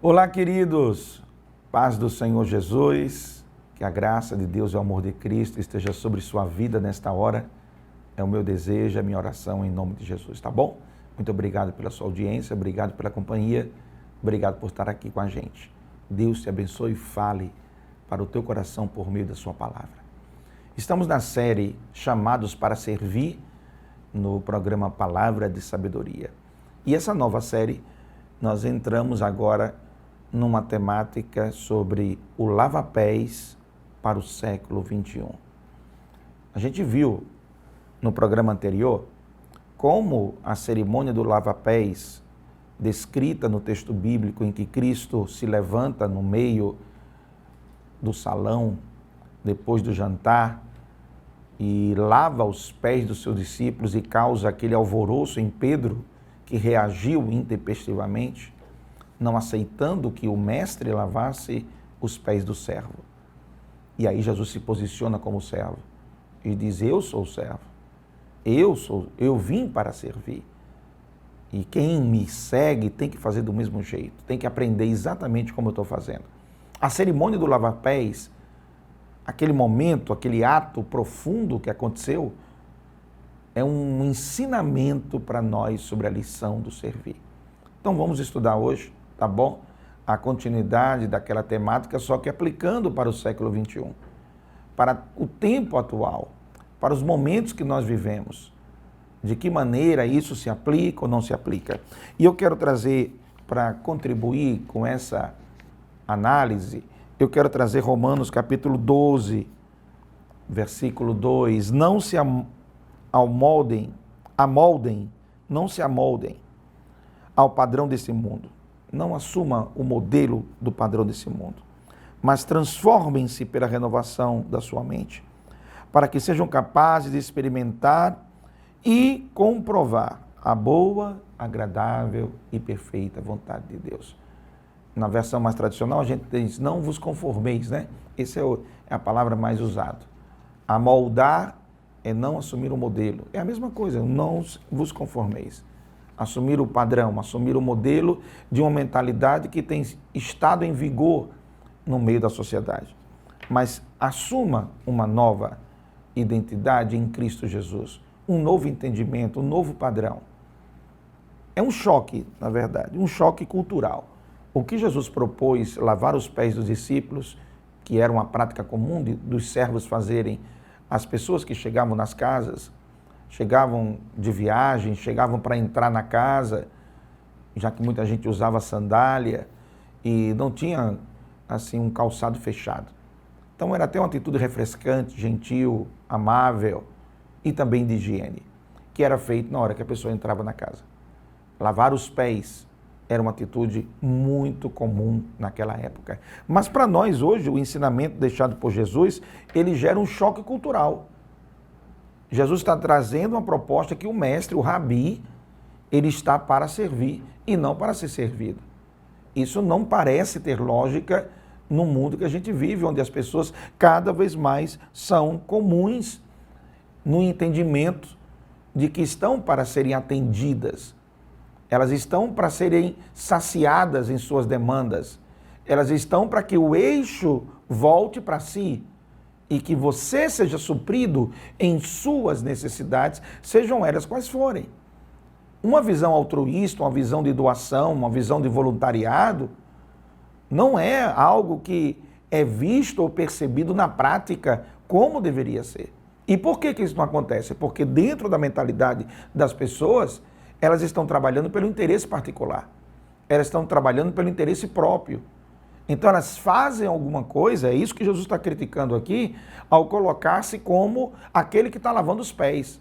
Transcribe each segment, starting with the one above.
Olá, queridos, paz do Senhor Jesus, que a graça de Deus e o amor de Cristo esteja sobre sua vida nesta hora. É o meu desejo, a minha oração em nome de Jesus, tá bom? Muito obrigado pela sua audiência, obrigado pela companhia, obrigado por estar aqui com a gente. Deus te abençoe e fale para o teu coração por meio da sua palavra. Estamos na série Chamados para Servir, no programa Palavra de Sabedoria. E essa nova série, nós entramos agora numa temática sobre o lava-pés para o século XXI. A gente viu no programa anterior como a cerimônia do lava-pés, descrita no texto bíblico em que Cristo se levanta no meio do salão, depois do jantar, e lava os pés dos seus discípulos e causa aquele alvoroço em Pedro, que reagiu intempestivamente, não aceitando que o mestre lavasse os pés do servo. E aí Jesus se posiciona como servo e diz: eu sou o servo, eu vim para servir. E quem me segue tem que fazer do mesmo jeito, tem que aprender exatamente como eu estou fazendo. A cerimônia do lava-pés, aquele momento, aquele ato profundo que aconteceu, é um ensinamento para nós sobre a lição do servir. Então vamos estudar hoje, tá bom? A continuidade daquela temática, só que aplicando para o século XXI, para o tempo atual, para os momentos que nós vivemos. De que maneira isso se aplica ou não se aplica. E eu quero trazer, para contribuir com essa análise, eu quero trazer Romanos capítulo 12, versículo 2. Não se amoldem ao padrão desse mundo. Não assuma o modelo do padrão desse mundo, mas transformem-se pela renovação da sua mente, para que sejam capazes de experimentar e comprovar a boa, agradável e perfeita vontade de Deus. Na versão mais tradicional a gente diz: não vos conformeis, né? Essa é a palavra mais usada. Amoldar é não assumir o modelo. É a mesma coisa, não vos conformeis. Assumir o padrão, assumir o modelo de uma mentalidade que tem estado em vigor no meio da sociedade. Mas assuma uma nova identidade em Cristo Jesus, um novo entendimento, um novo padrão. É um choque, na verdade, um choque cultural. O que Jesus propôs, lavar os pés dos discípulos, que era uma prática comum dos servos fazerem, as pessoas que chegavam nas casas, chegavam de viagem, chegavam para entrar na casa, já que muita gente usava sandália e não tinha assim um calçado fechado. Então era até uma atitude refrescante, gentil, amável e também de higiene, que era feito na hora que a pessoa entrava na casa. Lavar os pés era uma atitude muito comum naquela época. Mas para nós hoje, o ensinamento deixado por Jesus, ele gera um choque cultural. Jesus está trazendo uma proposta que o mestre, o rabi, ele está para servir e não para ser servido. Isso não parece ter lógica no mundo que a gente vive, onde as pessoas cada vez mais são comuns no entendimento de que estão para serem atendidas. Elas estão para serem saciadas em suas demandas. Elas estão para que o eixo volte para si e que você seja suprido em suas necessidades, sejam elas quais forem. Uma visão altruísta, uma visão de doação, uma visão de voluntariado, não é algo que é visto ou percebido na prática como deveria ser. E por que isso não acontece? Porque dentro da mentalidade das pessoas, elas estão trabalhando pelo interesse particular. Elas estão trabalhando pelo interesse próprio. Então elas fazem alguma coisa, é isso que Jesus está criticando aqui, ao colocar-se como aquele que está lavando os pés.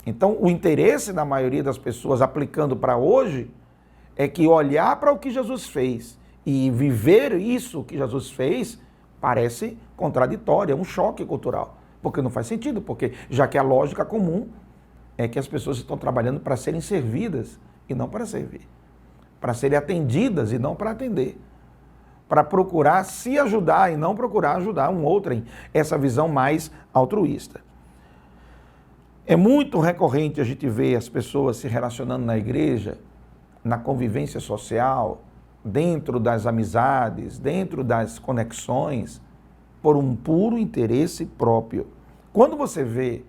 Então o interesse da maioria das pessoas aplicando para hoje é que olhar para o que Jesus fez e viver isso que Jesus fez parece contraditório, é um choque cultural. Porque não faz sentido, porque já que a lógica comum é que as pessoas estão trabalhando para serem servidas e não para servir. Para serem atendidas e não para atender. Para procurar se ajudar e não procurar ajudar um outro, essa visão mais altruísta. É muito recorrente a gente ver as pessoas se relacionando na igreja, na convivência social, dentro das amizades, dentro das conexões, por um puro interesse próprio. Quando você vê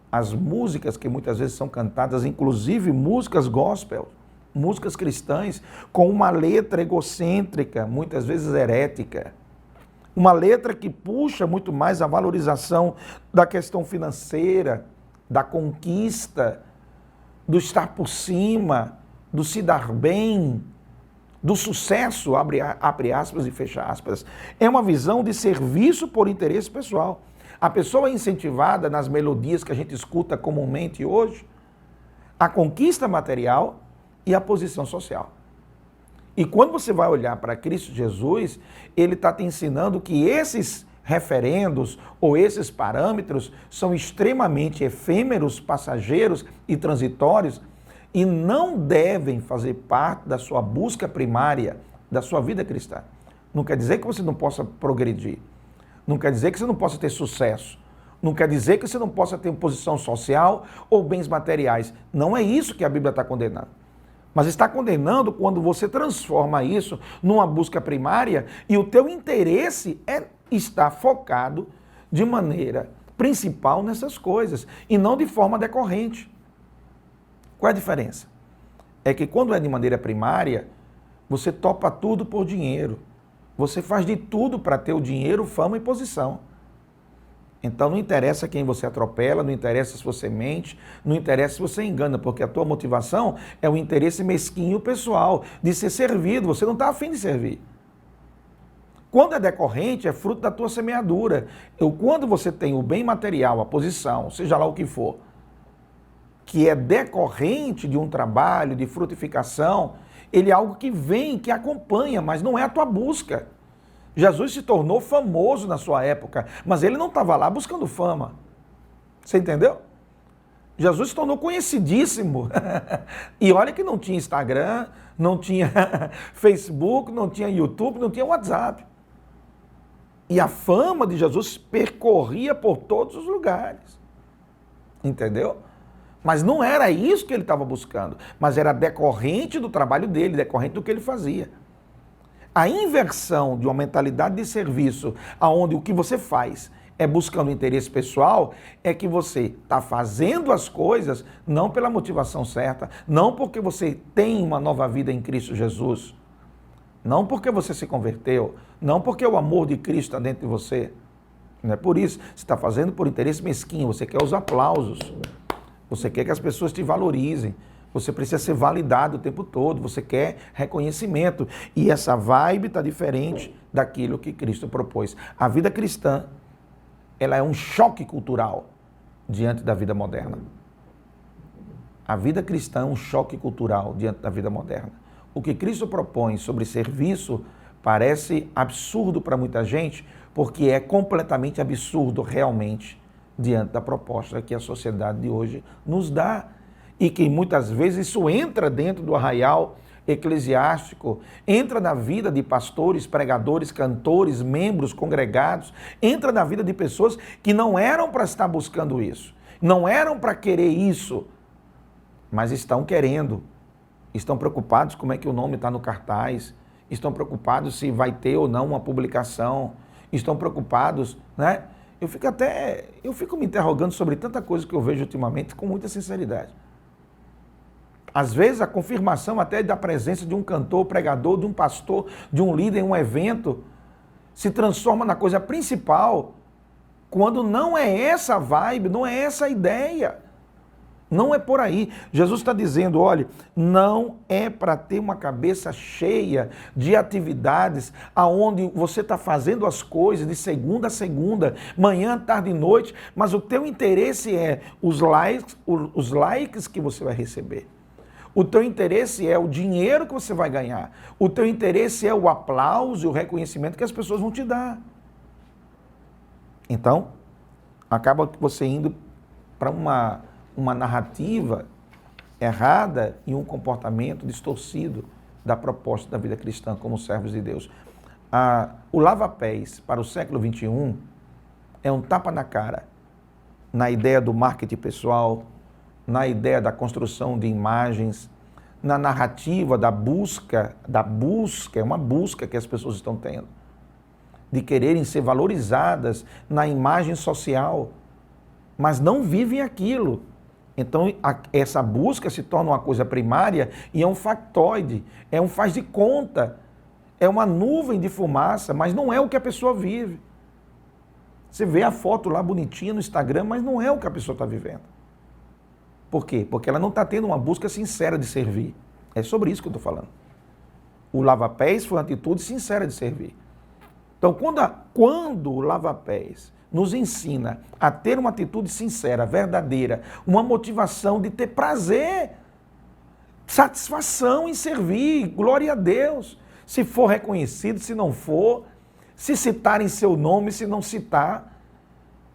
as músicas que muitas vezes são cantadas, inclusive músicas gospel, músicas cristãs, com uma letra egocêntrica, muitas vezes herética, uma letra que puxa muito mais a valorização da questão financeira, da conquista, do estar por cima, do se dar bem, do sucesso, abre aspas e fecha aspas. É uma visão de serviço por interesse pessoal. A pessoa é incentivada nas melodias que a gente escuta comumente hoje, a conquista material e a posição social. E quando você vai olhar para Cristo Jesus, ele está te ensinando que esses referendos ou esses parâmetros são extremamente efêmeros, passageiros e transitórios e não devem fazer parte da sua busca primária, da sua vida cristã. Não quer dizer que você não possa progredir. Não quer dizer que você não possa ter sucesso. Não quer dizer que você não possa ter posição social ou bens materiais. Não é isso que a Bíblia está condenando. Mas está condenando quando você transforma isso numa busca primária e o teu interesse está focado de maneira principal nessas coisas e não de forma decorrente. Qual é a diferença? É que quando é de maneira primária, você topa tudo por dinheiro. Você faz de tudo para ter o dinheiro, fama e posição. Então não interessa quem você atropela, não interessa se você mente, não interessa se você engana, porque a tua motivação é o interesse mesquinho pessoal de ser servido, você não está afim de servir. Quando é decorrente, é fruto da tua semeadura. Quando você tem o bem material, a posição, seja lá o que for, que é decorrente de um trabalho, de frutificação, ele é algo que vem, que acompanha, mas não é a tua busca. Jesus se tornou famoso na sua época, mas ele não estava lá buscando fama. Você entendeu? Jesus se tornou conhecidíssimo. E olha que não tinha Instagram, não tinha Facebook, não tinha YouTube, não tinha WhatsApp. E a fama de Jesus percorria por todos os lugares. Entendeu? Mas não era isso que ele estava buscando, mas era decorrente do trabalho dele, decorrente do que ele fazia. A inversão de uma mentalidade de serviço, onde o que você faz é buscando interesse pessoal, é que você está fazendo as coisas não pela motivação certa, não porque você tem uma nova vida em Cristo Jesus, não porque você se converteu, não porque o amor de Cristo está dentro de você. Não é por isso. Você está fazendo por interesse mesquinho, você quer os aplausos, você quer que as pessoas te valorizem. Você precisa ser validado o tempo todo, você quer reconhecimento. E essa vibe está diferente daquilo que Cristo propôs. A vida cristã, ela é um choque cultural diante da vida moderna. A vida cristã é um choque cultural diante da vida moderna. O que Cristo propõe sobre serviço parece absurdo para muita gente, porque é completamente absurdo realmente diante da proposta que a sociedade de hoje nos dá. E que muitas vezes isso entra dentro do arraial eclesiástico, entra na vida de pastores, pregadores, cantores, membros, congregados, entra na vida de pessoas que não eram para estar buscando isso, não eram para querer isso, mas estão querendo, estão preocupados como é que o nome está no cartaz, estão preocupados se vai ter ou não uma publicação, estão preocupados, né? Eu fico me interrogando sobre tanta coisa que eu vejo ultimamente com muita sinceridade. Às vezes a confirmação até da presença de um cantor, pregador, de um pastor, de um líder em um evento, se transforma na coisa principal, quando não é essa a vibe, não é essa a ideia. Não é por aí. Jesus está dizendo, olha, não é para ter uma cabeça cheia de atividades aonde você está fazendo as coisas de segunda a segunda, manhã, tarde e noite, mas o teu interesse é os likes que você vai receber. O teu interesse é o dinheiro que você vai ganhar. O teu interesse é o aplauso e o reconhecimento que as pessoas vão te dar. Então, acaba você indo para uma narrativa errada e um comportamento distorcido da proposta da vida cristã como servos de Deus. O lava-pés para o século XXI é um tapa na cara na ideia do marketing pessoal, na ideia da construção de imagens, na narrativa da busca, é uma busca que as pessoas estão tendo, de quererem ser valorizadas na imagem social, mas não vivem aquilo. Então, essa busca se torna uma coisa primária e é um factoide, é um faz de conta, é uma nuvem de fumaça, mas não é o que a pessoa vive. Você vê a foto lá bonitinha no Instagram, mas não é o que a pessoa está vivendo. Por quê? Porque ela não está tendo uma busca sincera de servir. É sobre isso que eu estou falando. O lava-pés foi uma atitude sincera de servir. Então, quando o lava-pés nos ensina a ter uma atitude sincera, verdadeira, uma motivação de ter prazer, satisfação em servir, glória a Deus, se for reconhecido, se não for, se citarem seu nome, se não citar,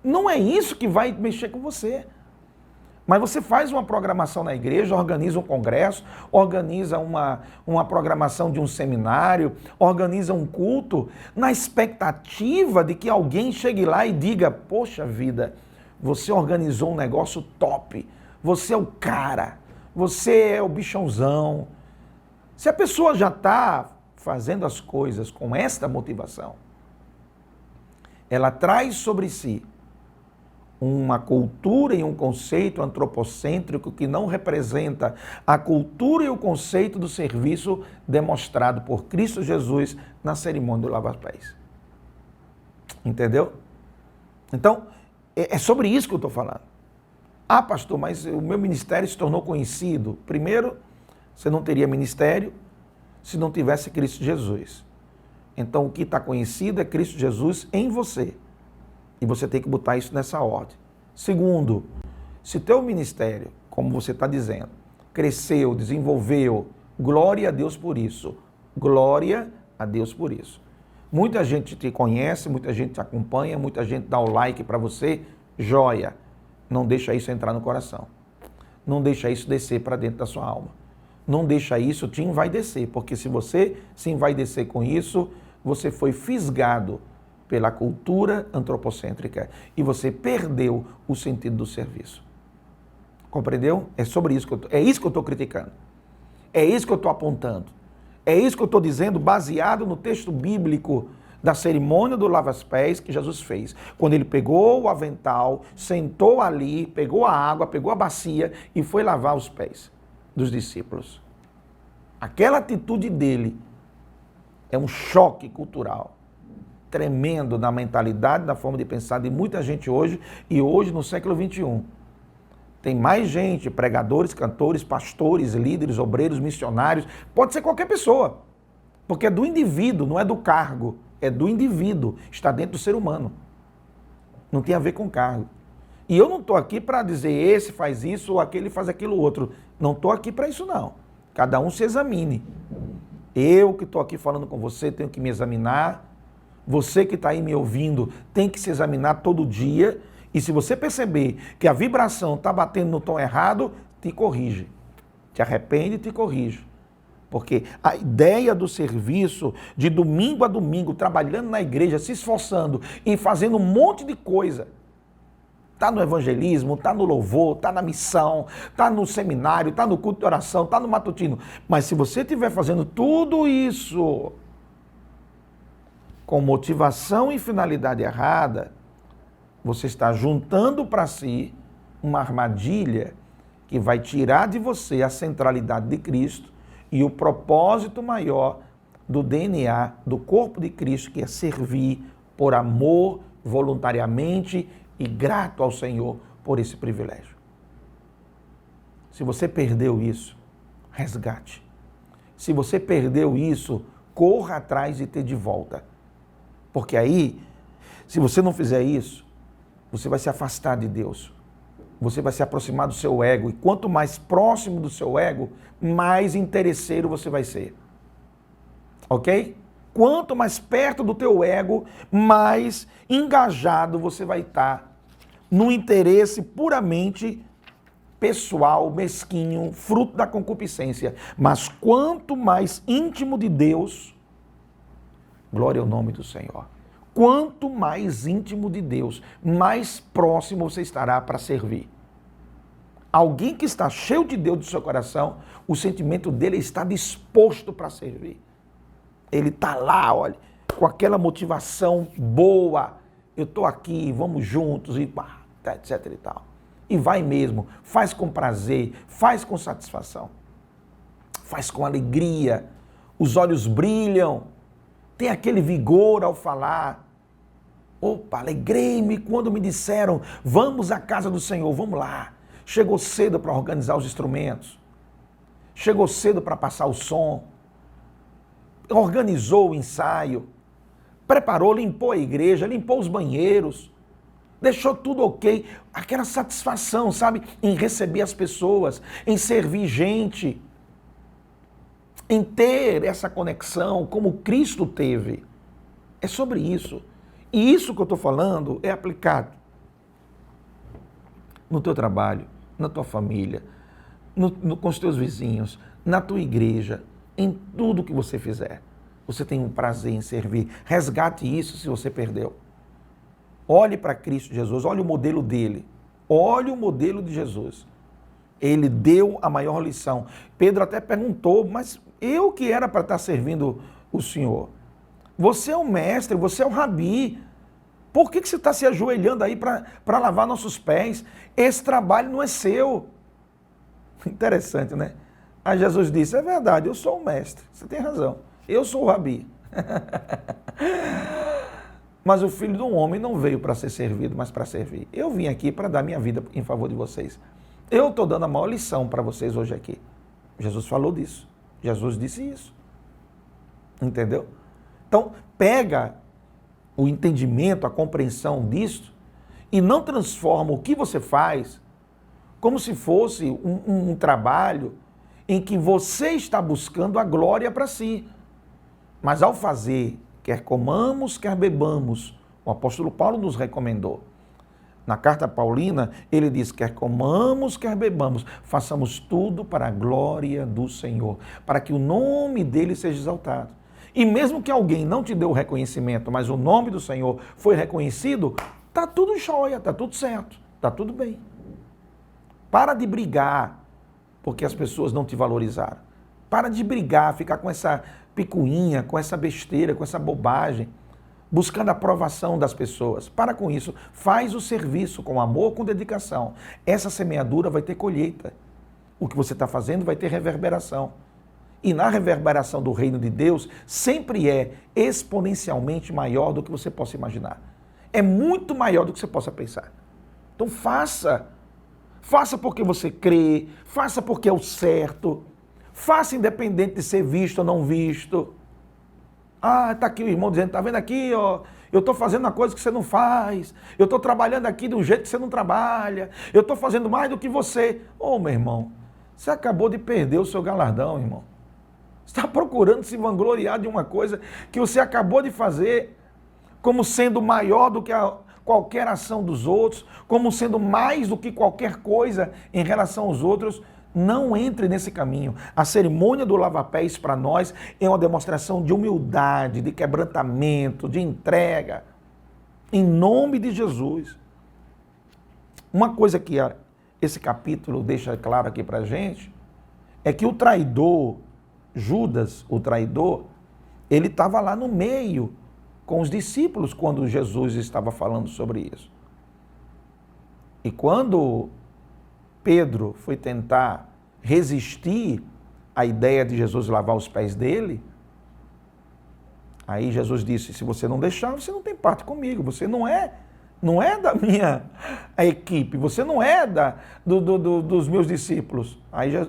não é isso que vai mexer com você. Mas você faz uma programação na igreja, organiza um congresso, organiza uma programação de um seminário, organiza um culto, na expectativa de que alguém chegue lá e diga, poxa vida, você organizou um negócio top, você é o cara, você é o bichãozão. Se a pessoa já está fazendo as coisas com esta motivação, ela traz sobre si uma cultura e um conceito antropocêntrico que não representa a cultura e o conceito do serviço demonstrado por Cristo Jesus na cerimônia do lava-pés. Entendeu? Então, é sobre isso que eu estou falando. Ah, pastor, mas o meu ministério se tornou conhecido. Primeiro, você não teria ministério se não tivesse Cristo Jesus. Então, o que está conhecido é Cristo Jesus em você. E você tem que botar isso nessa ordem. Segundo, se teu ministério, como você está dizendo, cresceu, desenvolveu, glória a Deus por isso. Glória a Deus por isso. Muita gente te conhece, muita gente te acompanha, muita gente dá o like para você, joia. Não deixa isso entrar no coração. Não deixa isso descer para dentro da sua alma. Não deixa isso te envaidecer, porque se você se envaidecer com isso, você foi fisgado pela cultura antropocêntrica e você perdeu o sentido do serviço. Compreendeu? É sobre isso que é isso que eu estou criticando. É isso que eu estou apontando. É isso que eu estou dizendo baseado no texto bíblico da cerimônia do lava-pés que Jesus fez. Quando ele pegou o avental, sentou ali, pegou a água, pegou a bacia e foi lavar os pés dos discípulos. Aquela atitude dele é um choque cultural tremendo na mentalidade, na forma de pensar de muita gente hoje, e hoje no século XXI. Tem mais gente, pregadores, cantores, pastores, líderes, obreiros, missionários, pode ser qualquer pessoa, porque é do indivíduo, não é do cargo, é do indivíduo, está dentro do ser humano. Não tem a ver com cargo. E eu não estou aqui para dizer esse faz isso ou aquele faz aquilo outro. Não estou aqui para isso não. Cada um se examine. Eu que estou aqui falando com você tenho que me examinar. Você que está aí me ouvindo tem que se examinar todo dia. E se você perceber que a vibração está batendo no tom errado, te corrige. Te arrepende e te corrige. Porque a ideia do serviço, de domingo a domingo, trabalhando na igreja, se esforçando e fazendo um monte de coisa, está no evangelismo, está no louvor, está na missão, está no seminário, está no culto de oração, está no matutino. Mas se você estiver fazendo tudo isso com motivação e finalidade errada, você está juntando para si uma armadilha que vai tirar de você a centralidade de Cristo e o propósito maior do DNA do corpo de Cristo, que é servir por amor, voluntariamente e grato ao Senhor por esse privilégio. Se você perdeu isso, resgate. Se você perdeu isso, corra atrás de ter de volta. Porque aí, se você não fizer isso, você vai se afastar de Deus. Você vai se aproximar do seu ego. E quanto mais próximo do seu ego, mais interesseiro você vai ser. Ok? Quanto mais perto do teu ego, mais engajado você vai estar no interesse puramente pessoal, mesquinho, fruto da concupiscência. Mas quanto mais íntimo de Deus, glória ao nome do Senhor. Quanto mais íntimo de Deus, mais próximo você estará para servir. Alguém que está cheio de Deus no seu coração, o sentimento dele está disposto para servir. Ele está lá, olha, com aquela motivação boa. Eu estou aqui, vamos juntos, e etc e tal. E vai mesmo, faz com prazer, faz com satisfação, faz com alegria, os olhos brilham, tem aquele vigor ao falar. Opa, alegrei-me quando me disseram, vamos à casa do Senhor, vamos lá. Chegou cedo para organizar os instrumentos, chegou cedo para passar o som, organizou o ensaio, preparou, limpou a igreja, limpou os banheiros, deixou tudo ok. Aquela satisfação, sabe, em receber as pessoas, em servir gente, em ter essa conexão como Cristo teve. É sobre isso. E isso que eu estou falando é aplicado no teu trabalho, na tua família, com os teus vizinhos, na tua igreja, em tudo que você fizer. Você tem um prazer em servir. Resgate isso se você perdeu. Olhe para Cristo Jesus, olhe o modelo dele. Olhe o modelo de Jesus. Ele deu a maior lição. Pedro até perguntou, mas eu que era para estar servindo o Senhor? Você é o mestre, você é o rabi. Por que você está se ajoelhando aí para lavar nossos pés? Esse trabalho não é seu. Interessante, né? Aí Jesus disse, é verdade, eu sou o mestre. Você tem razão. Eu sou o rabi. Mas o Filho do Homem não veio para ser servido, mas para servir. Eu vim aqui para dar minha vida em favor de vocês. Eu estou dando a maior lição para vocês hoje aqui. Jesus falou disso. Jesus disse isso. Entendeu? Então, pega o entendimento, a compreensão disso e não transforma o que você faz como se fosse um trabalho em que você está buscando a glória para si. Mas ao fazer, quer comamos, quer bebamos, o apóstolo Paulo nos recomendou. Na carta paulina, ele diz, quer comamos, quer bebamos, façamos tudo para a glória do Senhor, para que o nome dele seja exaltado. E mesmo que alguém não te deu o reconhecimento, mas o nome do Senhor foi reconhecido, está tudo jóia, está tudo certo, está tudo bem. Para de brigar porque as pessoas não te valorizaram. Para de brigar, ficar com essa picuinha, com essa besteira, com essa bobagem, buscando a aprovação das pessoas. Para com isso, faz o serviço com amor, com dedicação. Essa semeadura vai ter colheita. O que você está fazendo vai ter reverberação. E na reverberação do reino de Deus, sempre é exponencialmente maior do que você possa imaginar. É muito maior do que você possa pensar. Então faça. Faça porque você crê, faça porque é o certo, faça independente de ser visto ou não visto. Ah, está aqui o irmão dizendo, está vendo aqui, ó, eu estou fazendo uma coisa que você não faz, eu estou trabalhando aqui de um jeito que você não trabalha, eu estou fazendo mais do que você. Ô, meu irmão, você acabou de perder o seu galardão, irmão. Você está procurando se vangloriar de uma coisa que você acabou de fazer como sendo maior do que qualquer ação dos outros, como sendo mais do que qualquer coisa em relação aos outros. Não entre nesse caminho. A cerimônia do lava-pés para nós é uma demonstração de humildade, de quebrantamento, de entrega. Em nome de Jesus. Uma coisa que esse capítulo deixa claro aqui para a gente é que o traidor, Judas, o traidor, ele estava lá no meio com os discípulos quando Jesus estava falando sobre isso. E quando Pedro foi tentar resistir à ideia de Jesus lavar os pés dele, aí Jesus disse, se você não deixar, você não tem parte comigo, você não é da a equipe, você não é dos meus discípulos.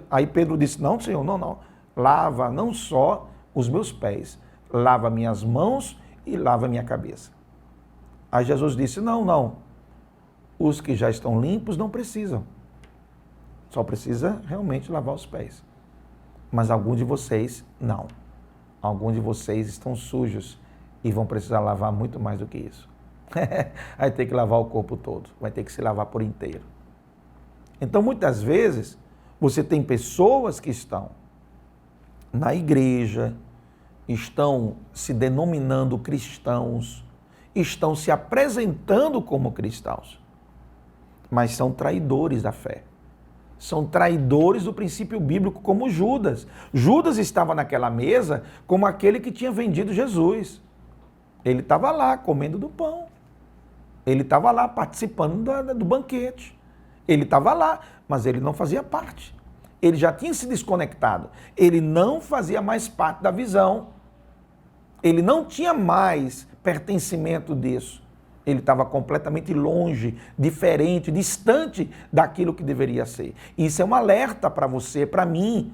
Aí Pedro disse, não, Senhor, não, lava não só os meus pés, lava minhas mãos e lava minha cabeça. Aí Jesus disse, não, os que já estão limpos não precisam, só precisa realmente lavar os pés. Mas alguns de vocês não, alguns de vocês estão sujos e vão precisar lavar muito mais do que isso. Vai ter que lavar o corpo todo, vai ter que se lavar por inteiro. Então muitas vezes você tem pessoas que estão na igreja, estão se denominando cristãos, estão se apresentando como cristãos, mas são traidores da fé. São traidores do princípio bíblico, como Judas. Judas estava naquela mesa como aquele que tinha vendido Jesus. Ele estava lá comendo do pão. Ele estava lá participando do banquete. Ele estava lá, mas ele não fazia parte. Ele já tinha se desconectado. Ele não fazia mais parte da visão. Ele não tinha mais pertencimento disso. Ele estava completamente longe, diferente, distante daquilo que deveria ser. Isso é um alerta para você, para mim.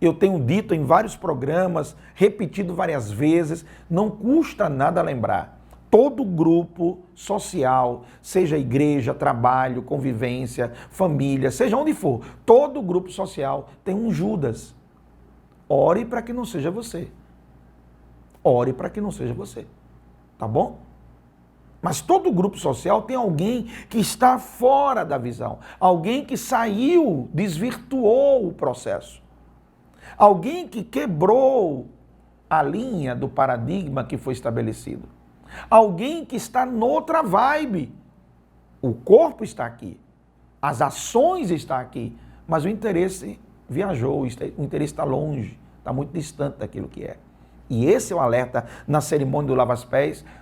Eu tenho dito em vários programas, repetido várias vezes, não custa nada lembrar. Todo grupo social, seja igreja, trabalho, convivência, família, seja onde for, todo grupo social tem um Judas. Ore para que não seja você. Ore para que não seja você. Tá bom? Mas todo grupo social tem alguém que está fora da visão. Alguém que saiu, desvirtuou o processo. Alguém que quebrou a linha do paradigma que foi estabelecido. Alguém que está noutra vibe. O corpo está aqui. As ações estão aqui. Mas o interesse viajou, o interesse está longe, está muito distante daquilo que é. E esse é o alerta na cerimônia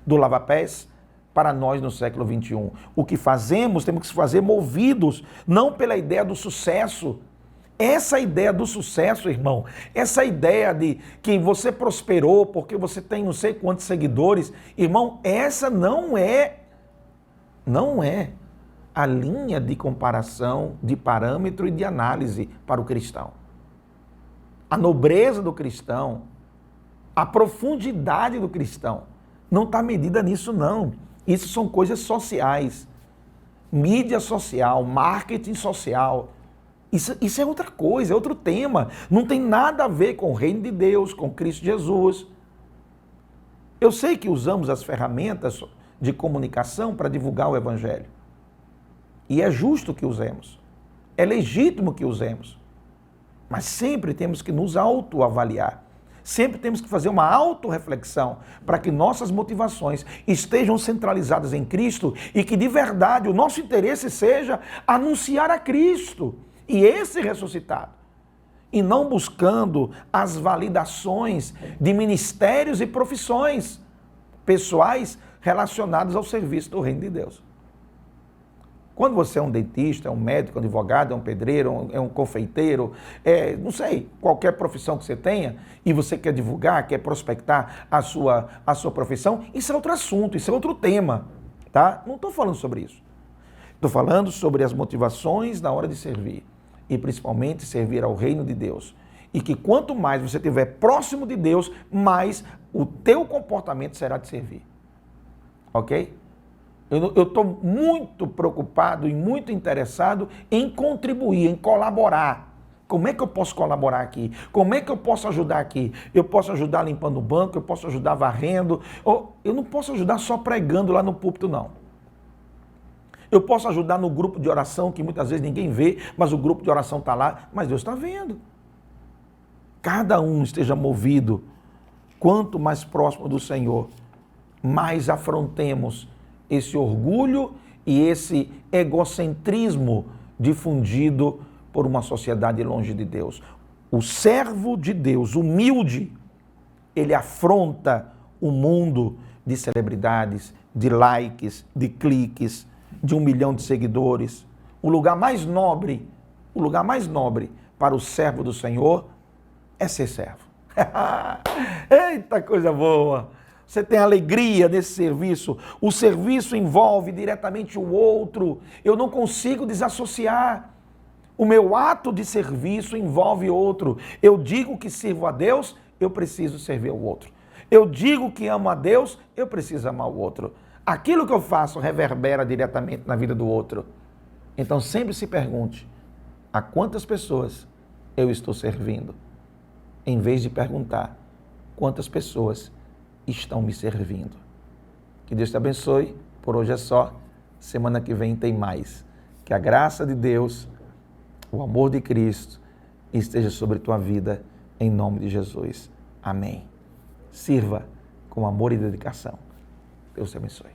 do lava-pés, para nós no século XXI. O que fazemos, temos que fazer movidos, não pela ideia do sucesso. Essa ideia do sucesso, irmão, essa ideia de que você prosperou porque você tem não sei quantos seguidores, irmão, essa não é a linha de comparação, de parâmetro e de análise para o cristão. A nobreza do cristão, a profundidade do cristão, não está medida nisso, não. Isso são coisas sociais. Mídia social, marketing social. Isso é outra coisa, é outro tema. Não tem nada a ver com o reino de Deus, com Cristo Jesus. Eu sei que usamos as ferramentas de comunicação para divulgar o Evangelho. E é justo que usemos. É legítimo que usemos. Mas sempre temos que nos autoavaliar. Sempre temos que fazer uma autorreflexão para que nossas motivações estejam centralizadas em Cristo e que de verdade o nosso interesse seja anunciar a Cristo e esse ressuscitado. E não buscando as validações de ministérios e profissões pessoais relacionadas ao serviço do reino de Deus. Quando você é um dentista, é um médico, é um advogado, é um pedreiro, é um confeiteiro, não sei, qualquer profissão que você tenha, e você quer divulgar, quer prospectar a sua profissão, isso é outro assunto, isso é outro tema, tá? Não estou falando sobre isso. Estou falando sobre as motivações na hora de servir, e principalmente servir ao reino de Deus. E que quanto mais você estiver próximo de Deus, mais o teu comportamento será de servir. Ok? Eu estou muito preocupado e muito interessado em contribuir, em colaborar. Como é que eu posso colaborar aqui? Como é que eu posso ajudar aqui? Eu posso ajudar limpando o banco, eu posso ajudar varrendo. Eu não posso ajudar só pregando lá no púlpito, não. Eu posso ajudar no grupo de oração, que muitas vezes ninguém vê, mas o grupo de oração está lá, mas Deus está vendo. Cada um esteja movido. Quanto mais próximo do Senhor, mais afrontemos esse orgulho e esse egocentrismo difundido por uma sociedade longe de Deus. O servo de Deus, humilde, ele afronta o mundo de celebridades, de likes, de cliques, de 1 milhão de seguidores. O lugar mais nobre para o servo do Senhor é ser servo. Eita, coisa boa! Você tem alegria nesse serviço. O serviço envolve diretamente o outro. Eu não consigo desassociar. O meu ato de serviço envolve outro. Eu digo que sirvo a Deus, eu preciso servir ao outro. Eu digo que amo a Deus, eu preciso amar o outro. Aquilo que eu faço reverbera diretamente na vida do outro. Então sempre se pergunte, a quantas pessoas eu estou servindo? Em vez de perguntar, quantas pessoas estão me servindo. Que Deus te abençoe. Por hoje é só. Semana que vem tem mais. Que a graça de Deus, o amor de Cristo esteja sobre tua vida, em nome de Jesus. Amém. Sirva com amor e dedicação. Deus te abençoe.